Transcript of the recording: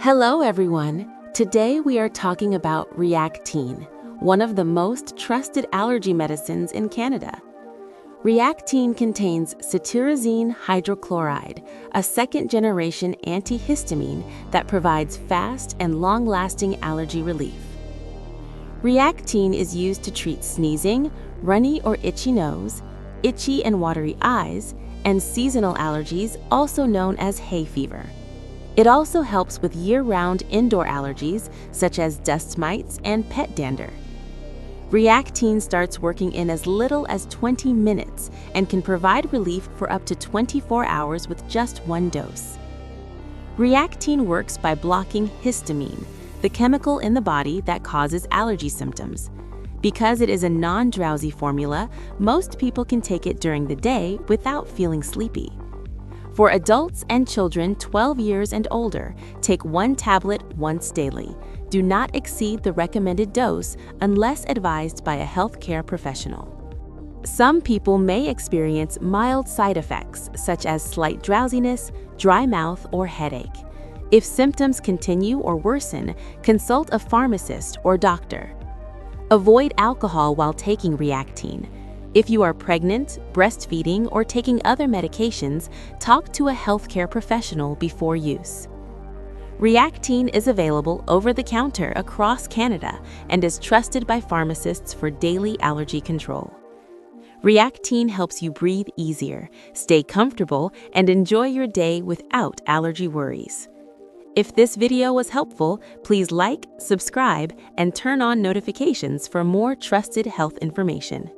Hello everyone! Today we are talking about Reactine, one of the most trusted allergy medicines in Canada. Reactine contains Cetirizine hydrochloride, a second-generation antihistamine that provides fast and long-lasting allergy relief. Reactine is used to treat sneezing, runny or itchy nose, itchy and watery eyes, and seasonal allergies, also known as hay fever. It also helps with year-round indoor allergies such as dust mites and pet dander. Reactine starts working in as little as 20 minutes and can provide relief for up to 24 hours with just one dose. Reactine works by blocking histamine, the chemical in the body that causes allergy symptoms. Because it is a non-drowsy formula, most people can take it during the day without feeling sleepy. For adults and children 12 years and older, take 1 tablet once daily. Do not exceed the recommended dose unless advised by a healthcare professional. Some people may experience mild side effects, such as slight drowsiness, dry mouth, or headache. If symptoms continue or worsen, consult a pharmacist or doctor. Avoid alcohol while taking Reactine. If you are pregnant, breastfeeding, or taking other medications, talk to a healthcare professional before use. Reactine is available over the counter across Canada and is trusted by pharmacists for daily allergy control. Reactine helps you breathe easier, stay comfortable, and enjoy your day without allergy worries. If this video was helpful, please like, subscribe, and turn on notifications for more trusted health information.